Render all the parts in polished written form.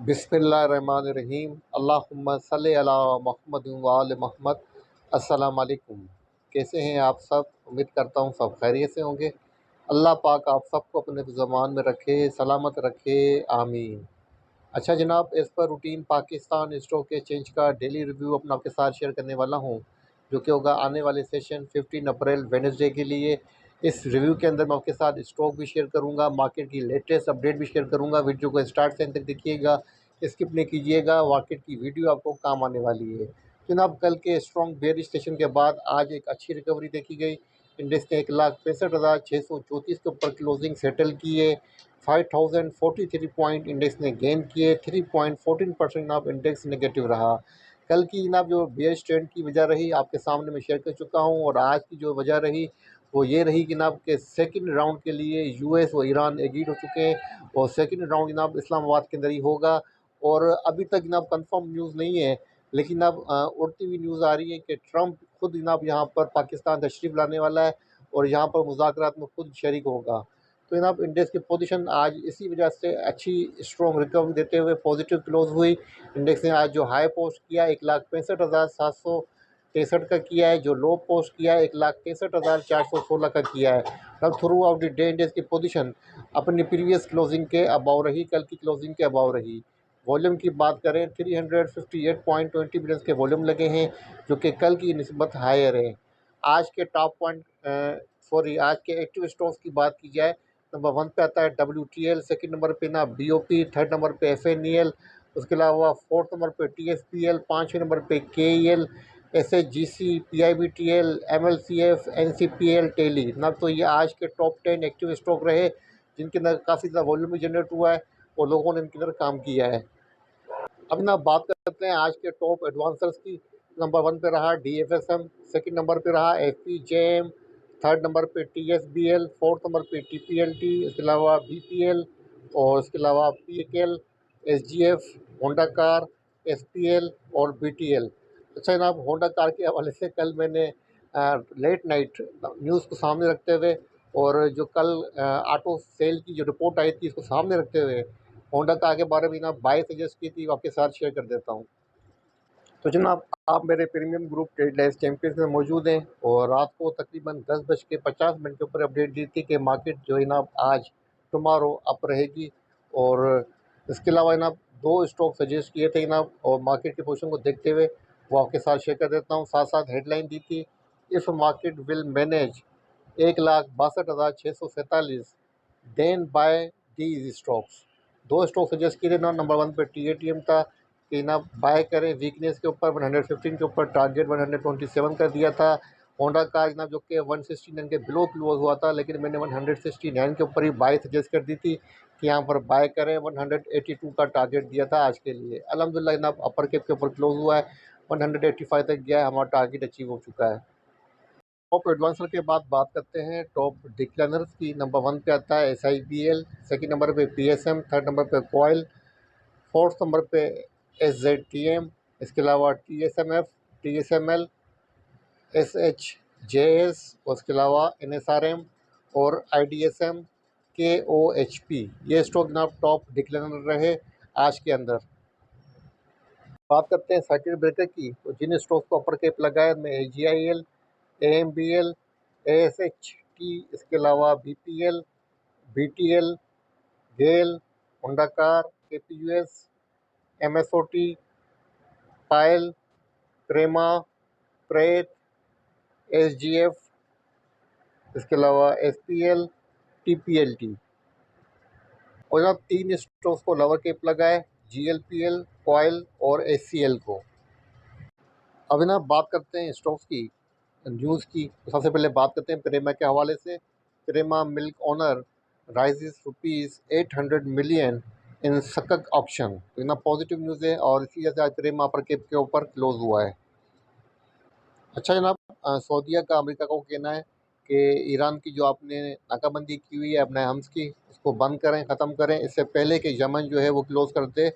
बिस्मिल्लाहिर्रहमानिर्रहीम। अल्लाहुम्मा सल्लि अला मुहम्मद व आले मोहम्मद। अस्सलाम वालेकुम। कैसे हैं आप सब? उम्मीद करता हूँ सब खैरियत से होंगे। अल्लाह पाक आप सबको अपने ज़मान में रखे, सलामत रखे, आमीन। अच्छा जनाब, as per routine Pakistan stock exchange का डेली रिव्यू अपना आपके साथ शेयर करने वाला हूँ, जो कि होगा आने वाले सेशन 15 अप्रैल वेडनेसडे के लिए। इस रिव्यू के अंदर मैं आपके साथ स्टॉक भी शेयर करूँगा, मार्केट की लेटेस्ट अपडेट भी शेयर करूँगा। वीडियो को स्टार्ट से एंड तक देखिएगा, स्किप नहीं कीजिएगा, मार्केट की वीडियो आपको काम आने वाली है। जनाब, कल के स्ट्रॉन्ग बेयरिश सेशन के बाद आज एक अच्छी रिकवरी देखी गई। इंडेक्स ने 1,65,634 के ऊपर क्लोजिंग सेटल की है। 5043 पॉइंट इंडेक्स ने गेन किए। 3.14% जनाब इंडेक्स नेगेटिव रहा। कल की जनाब जो बेयरिश ट्रेंड की वजह रही आपके सामने मैं शेयर कर चुका हूँ, और आज की जो वजह रही वो ये रही कि जनाब के सेकंड राउंड के लिए यूएस और ईरान एग्रीड हो चुके हैं, और सेकंड राउंड जनाब इस्लामाबाद के अंदर ही होगा। और अभी तक जनाब कंफर्म न्यूज़ नहीं है, लेकिन जनाब उड़ती हुई न्यूज़ आ रही है कि ट्रंप खुद जनाब यहाँ पर पाकिस्तान तशरीफ़ लाने वाला है और यहाँ पर मुज़ाकरात में खुद शरीक होगा। तो जनाब इंडेक्स की पोजीशन आज इसी वजह से अच्छी स्ट्रॉन्ग रिकवरी देते हुए पॉजिटिव क्लोज हुई। इंडेक्स ने आज जो हाई पोस्ट किया 1,65,763 का किया है, जो लो पोस्ट किया है 1,63,416 का किया है। अब through out the day index की पोजीशन अपनी प्रीवियस क्लोजिंग के अबाव रही, कल की क्लोजिंग के अबाव रही। वॉल्यूम की बात करें 358.20 बिलियन के वॉल्यूम लगे हैं, जो कि कल की निस्बत हायर है। आज के टॉप पॉइंट आज के एक्टिव स्टॉक्स की बात की जाए, नंबर 1 पे आता है WTL, सेकंड नंबर पे ना BOP, थर्ड नंबर पे FNEL, उसके अलावा फोर्थ नंबर पे TSPL, पाँचवें नंबर पे KEL, SHGC, PIBTL, MLCF, NCPL, टेली। ना तो ये आज के टॉप 10 एक्टिव स्टॉक रहे, जिनके अंदर काफ़ी ज़्यादा वॉल्यूम भी जनरेट हुआ है और लोगों ने इनके अंदर काम किया है। अब ना बात करते हैं आज के टॉप एडवांसर्स की। नंबर 1 पे रहा DFSM, सेकंड नंबर पे रहा FPJM, थर्ड नंबर पे TSBL, फोर्थ नंबर पे TPLT, इसके अलावा BPL, और इसके अलावा PKL, SGF, Honda car, SPL और BTL। अच्छा जनाब, होंडा कार के हवाले से कल मैंने लेट नाइट न्यूज़ को सामने रखते हुए और जो कल ऑटो सेल की जो रिपोर्ट आई थी इसको सामने रखते हुए होंडा कार के बारे में ना बाय सजेस्ट की थी, वो आपके साथ शेयर कर देता हूँ। तो जनाब, आप मेरे premium group trade life champions में मौजूद हैं, और रात को तकरीबन 10:50 के ऊपर अपडेट दी थी कि मार्केट जो है ना आज टुमारो अप रहेगी। और इसके अलावा जनाब दो स्टॉक सजेस्ट किए थे जनाब, और मार्केट की पोजीशन को देखते हुए वो आपके साथ शेयर कर देता हूँ। साथ साथ हेडलाइन दी थी, if market will manage 1,62,647, then buy these stocks. दो स्टॉक सजेस्ट किए थे ना, नंबर 1 पे TATM था कि ना बाय करें वीकनेस के ऊपर 115 के ऊपर, टारगेट 127 कर दिया था। होंडा कार जनाब जो कि 169 के बिलो क्लोज हुआ था, लेकिन मैंने 169 के ऊपर ही बाय सजेस्ट कर दी थी कि यहाँ पर बाय करें। 182 का टारगेट दिया था आज के लिए। अल्हम्दुलिल्लाह जनाब अपर कैप के ऊपर क्लोज हुआ है, 185 तक गया है, हमारा टारगेट अचीव हो चुका है। टॉप एडवांसर के बाद बात करते हैं टॉप डिक्लाइनर्स की। नंबर 1 पे आता है SIBL, सेकंड नंबर पे PSM, थर्ड नंबर पे कॉयल, फोर्थ नंबर पे SZTM, इसके अलावा TSMF, TSML, SHJS, और इसके अलावा NSRM और IDSM, KOHP। ये स्टॉक जनाब टॉप डिक्लाइनर रहे आज के अंदर। बात करते हैं सर्किट ब्रेकर की, तो जिन स्टॉक्स को अपर कैप लगा है उनमें AGIL, AMBL, ASHT, इसके अलावा BPL, BTL, गेल, होंडा कार, KPUS, MSOT, पायल, प्रेमा, प्रेत, SGF, इसके अलावा SPL, TPLT। और जनाब तीन स्टॉक्स को लोअर कैप लगा है, GLPL, कॉयल और SCL को। अब ना बात करते हैं स्टॉक्स की न्यूज़ की। तो सबसे पहले बात करते हैं प्रेमा के हवाले से। Prema milk owner raises ₹800 million in सकक ऑप्शन। तो ना पॉजिटिव न्यूज़ है, और इसी वजह से आज प्रेमा अपर कैप के ऊपर क्लोज हुआ है। अच्छा जनाब, सऊदीया का अमेरिका को कहना है कि ईरान की जो आपने नाकाबंदी की हुई है अपने हम्स की, उसको बंद करें, ख़त्म करें, इससे पहले कि यमन जो है वो क्लोज़ कर दे।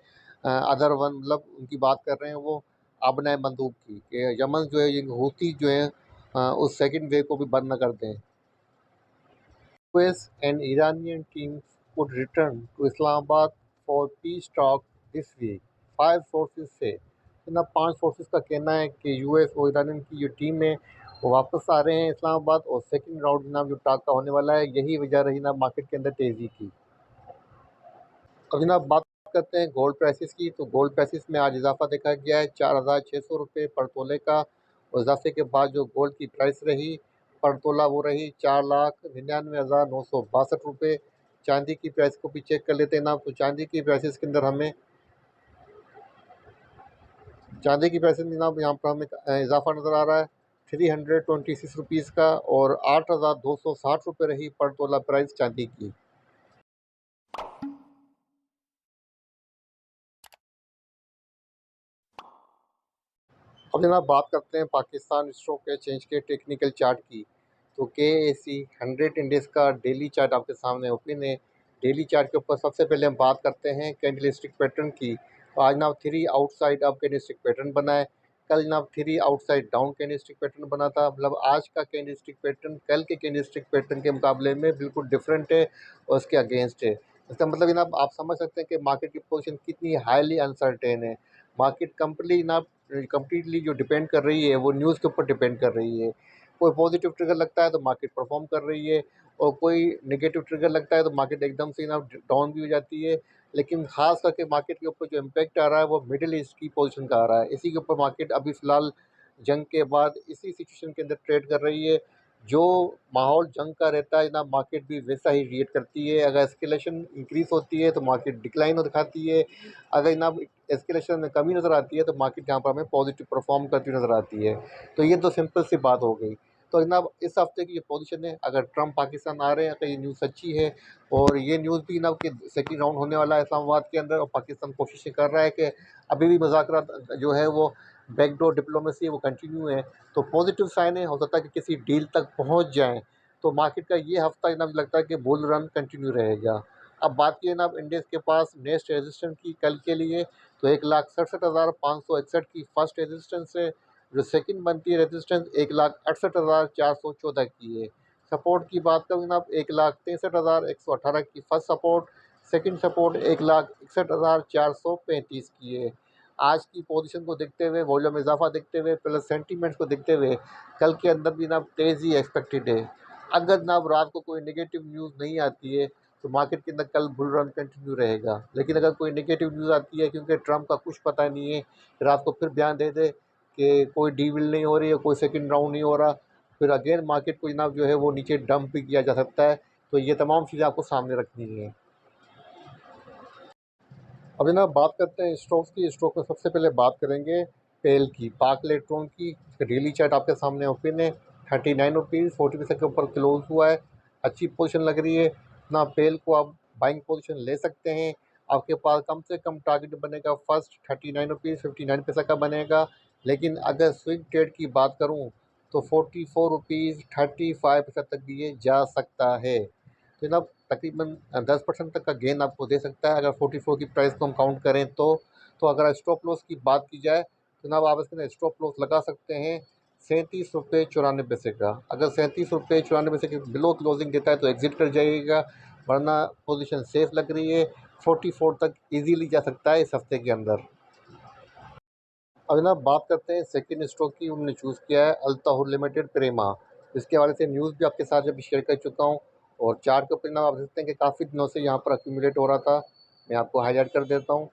अदर वन मतलब उनकी बात कर रहे हैं वो आबनाए बंदूक की, कि यमन जो है ये हूती जो है उस सेकंड वेव को भी बंद ना कर दें। US and Iranian teams could return to Islamabad for peace talk this week 5 sources से। जनाब 5 सोर्सेज का कहना है कि यूएस और ईरान की जो टीम है वो वापस आ रहे हैं इस्लामाबाद, और सेकंड राउंड जनाब जो टाक का होने वाला है, यही वजह रही जनाब मार्केट के अंदर तेज़ी की। अब जनाब बात करते हैं गोल्ड प्राइसेस की, तो गोल्ड प्राइसेस में आज इजाफा देखा गया है 4,600 रुपये पर तोले का, और इजाफे के बाद जो गोल्ड की प्राइस रही पर तोला वो रही 4,99,962 रुपये। चांदी की प्राइस को भी चेक कर लेते हैं ना, तो चांदी की प्राइसेस के अंदर हमें चांदी की प्राइसेस में जनाब यहाँ पर हमें इजाफा नज़र आ रहा है 326 रुपीज़ का, और 8,260 रुपये रही पर तोला प्राइस चांदी की। अब जनाब बात करते हैं पाकिस्तान स्टॉक एक्सचेंज के टेक्निकल चार्ट की, तो KAC 100 इंडेक्स का डेली चार्ट आपके सामने ओपन है। डेली चार्ट के ऊपर सबसे पहले हम बात करते हैं कैंडलस्टिक पैटर्न की, तो आज जनाब 3 आउटसाइड अप कैंडलस्टिक पैटर्न बना है। कल जनाब 3 आउटसाइड डाउन कैंडलस्टिक पैटर्न बना था, मतलब आज का कैंडलस्टिक पैटर्न कल के कैंडलस्टिक पैटर्न के मुकाबले में बिल्कुल डिफरेंट है और उसके अगेंस्ट है। इसका मतलब जनाब आप समझ सकते हैं कि मार्केट की पोजीशन कितनी हाईली अनसर्टेन है। मार्केट कंप्लीटली जो डिपेंड कर रही है वो न्यूज़ के ऊपर डिपेंड कर रही है। कोई पॉजिटिव ट्रिगर लगता है तो मार्केट परफॉर्म कर रही है, और कोई नेगेटिव ट्रिगर लगता है तो मार्केट एकदम से ना डाउन भी हो जाती है। लेकिन ख़ास करके मार्केट के ऊपर जो इम्पैक्ट आ रहा है वो मिडिल ईस्ट की पोजीशन का आ रहा है। इसी के ऊपर मार्केट अभी फ़िलहाल जंग के बाद इसी सिचुएशन के अंदर ट्रेड कर रही है। जो माहौल जंग का रहता है ना, मार्केट भी वैसा ही रिएक्ट करती है। अगर एस्केलेशन इंक्रीज़ होती है तो मार्केट डिक्लाइन दिखाती है, अगर जनाब एस्केलेशन में कमी नज़र आती है तो मार्केट यहाँ पर हमें पॉजिटिव परफॉर्म करती हुई नज़र आती है। तो ये तो सिंपल सी बात हो गई। तो जनाब इस हफ्ते की जो पोजीशन है, अगर ट्रंप पाकिस्तान आ रहे हैं तो ये न्यूज़ सच्ची है, और ये न्यूज़ भी जनाब कि सेकंड राउंड होने वाला है इस्लामाबाद के अंदर, और पाकिस्तान कोशिशें कर रहा है कि अभी भी मुज़ाकरात जो है वो बैकडोर डिप्लोमेसी वो कंटिन्यू है। तो पॉजिटिव साइन है, हो सकता है कि किसी डील तक पहुँच जाएँ। तो मार्केट का ये हफ्ता जनाब लगता है कि बुल रन कंटिन्यू रहेगा। अब बात की जनाब इंडेक्स के पास नेक्स्ट रेजिस्टेंस की कल के लिए, तो 1,67,561 की फर्स्ट रेजिस्टेंस है। जो सेकंड बनती है रेजिस्टेंस 1,68,414 की है। सपोर्ट की बात करूँ जनाब 1,63,118 की फर्स्ट सपोर्ट, सेकंड सपोर्ट 1,61,435 की है। आज की पोजीशन को देखते हुए, वॉल्यूम में इजाफा देखते हुए, प्लस सेंटीमेंट्स को देखते हुए कल के अंदर भी जनाब तेज़ी एक्सपेक्टेड है। अगर जनाब रात को कोई नेगेटिव न्यूज़ नहीं आती है तो मार्केट के अंदर कल बुल रन कंटिन्यू रहेगा। लेकिन अगर कोई नेगेटिव न्यूज़ आती है, क्योंकि ट्रंप का कुछ पता नहीं है, रात को फिर बयान दे दे कि कोई डील नहीं हो रही है, कोई सेकंड राउंड नहीं हो रहा, फिर अगेन मार्केट को जनाब जो है वो नीचे डंप भी किया जा सकता है। तो ये तमाम चीज़ें आपको सामने रखनी है। अब जनाब बात करते हैं स्टॉक्स की। स्टॉक में सबसे पहले बात करेंगे पेल की, पाक इलेक्ट्रॉन की। इसका डेली चार्ट आपके सामने ओपन है, 39 रुपीज़ 40 पैसे के ऊपर क्लोज हुआ है। अच्छी पोजीशन लग रही है ना, पेल को आप बाइंग पोजीशन ले सकते हैं। आपके पास कम से कम टारगेट बनेगा फर्स्ट 39 रुपीज़ 59 पैसे का बनेगा। लेकिन अगर स्विंग ट्रेड की बात करूँ तो 44 रुपीज़ 35 पैसे तक भी ये जा सकता है। तो जनाब तकरीबन 10% तक का गेन आपको दे सकता है, अगर 44 की प्राइस को हम काउंट करें तो। अगर स्टॉप लॉस की बात की जाए तो जनाब आप इसके अंदर स्टॉप लॉस लगा सकते हैं 37 रुपये 94 पैसे का। अगर 37 रुपये 94 पैसे के बिलो क्लोजिंग देता है तो एग्जिट कर जाइएगा, वरना पोजीशन सेफ लग रही है। 44 तक इजीली जा सकता है इस हफ्ते के अंदर। अब जनाब बात करते हैं सेकंड स्टॉक की। उन्होंने चूज़ किया है अल्ताहुर लिमिटेड प्रेमा। इसके हवाले से न्यूज़ भी आपके साथ अभी शेयर कर चुका हूँ, और चार्ट के ऊपर जनाब आप देखते हैं कि काफ़ी दिनों से यहाँ पर अक्यूमुलेट हो रहा था। मैं आपको हाईलाइट कर देता हूँ।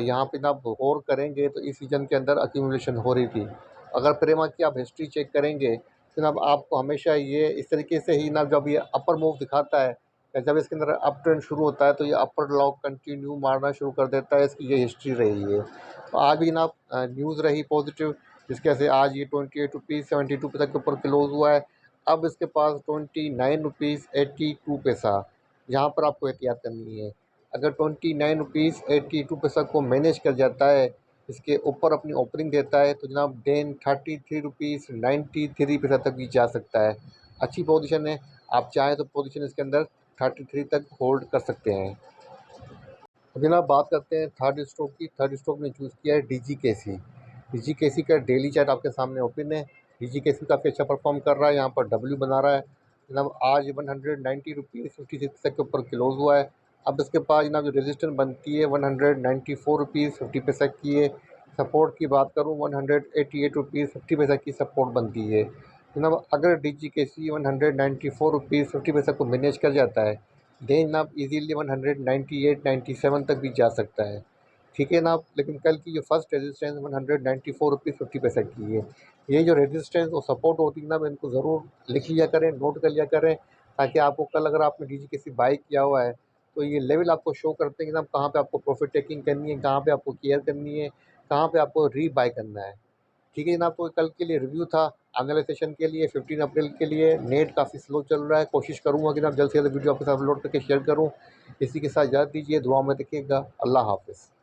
यहाँ पे जनाब गौर करेंगे तो इस सीज़न के अंदर अक्यूमुलेशन हो रही थी। अगर प्रेमा की आप हिस्ट्री चेक करेंगे तो जनाब आपको हमेशा ये इस तरीके से ही जनाब जब ये अपर मूव दिखाता है या जब इसके अंदर अप ट्रेंड शुरू होता है तो ये अपर लॉक कंटिन्यू मारना शुरू कर देता है। इसकी ये हिस्ट्री रही है। तो आज भी जनाब न्यूज़ रही पॉजिटिव, जिसकी वजह से आज ये 28 रुपीज़ 72 पैसे के ऊपर क्लोज हुआ है। अब इसके पास 29 रुपीज़ 82 पैसा, यहाँ पर आपको एहतियात करनी है। अगर 29 रुपीज़ 82 पैसा को मैनेज कर जाता है, इसके ऊपर अपनी ओपनिंग देता है, तो जनाब देन 33 रुपीज़ 93 पैसा तक भी जा सकता है। अच्छी पोजीशन है, आप चाहें तो पोजीशन इसके अंदर 33 तक होल्ड कर सकते हैं। अब जनाब बात करते हैं थर्ड स्टॉक की। थर्ड स्टॉक ने चूज़ किया है DGKC। DGKC का डेली चार्ट आपके सामने ओपन है। DGKC काफ़ी अच्छा परफॉर्म कर रहा है, यहाँ पर डब्ल्यू बना रहा है। जनाब आज 190 रुपीज़ 56 पैसे के ऊपर क्लोज हुआ है। अब इसके पास जनाब जो रेजिस्टेंस बनती है 194 रुपीज़ 50 पैसा की है। सपोर्ट की बात करूँ 188 रुपीज़ 50 पैसा की सपोर्ट बनती है जनाब। अगर DGKC 194 रुपीज़ 50 पैसा को मैनेज कर जाता है देन जनाब इजीली 198 97 तक भी जा सकता है, ठीक है जनाब। लेकिन कल की जो फर्स्ट रेजिस्टेंस 194 रुपीज़ 50 पैसा की है, ये जो रेजिस्टेंस और सपोर्ट होती है ना, इनको ज़रूर लिख लिया करें, नोट कर लिया करें, ताकि आपको कल अगर आपने DGKC बाई किया हुआ है तो ये लेवल आपको शो करते हैं कि जनाब कहाँ पे आपको प्रॉफिट टेकिंग करनी है, कहाँ पे आपको केयर करनी है, कहाँ पे आपको री बाय करना है, ठीक है जनाब। तो कल के लिए रिव्यू था आने वाले सेशन के लिए 15 अप्रैल के लिए। नेट काफ़ी स्लो चल रहा है, कोशिश करूँगा कि जनाब जल्द से जल्द वीडियो आपके साथ अपलोड करके शेयर करूँ। इसी के साथ इजाज़त दीजिए, दुआ में रखिएगा। अल्लाह हाफ़िज़।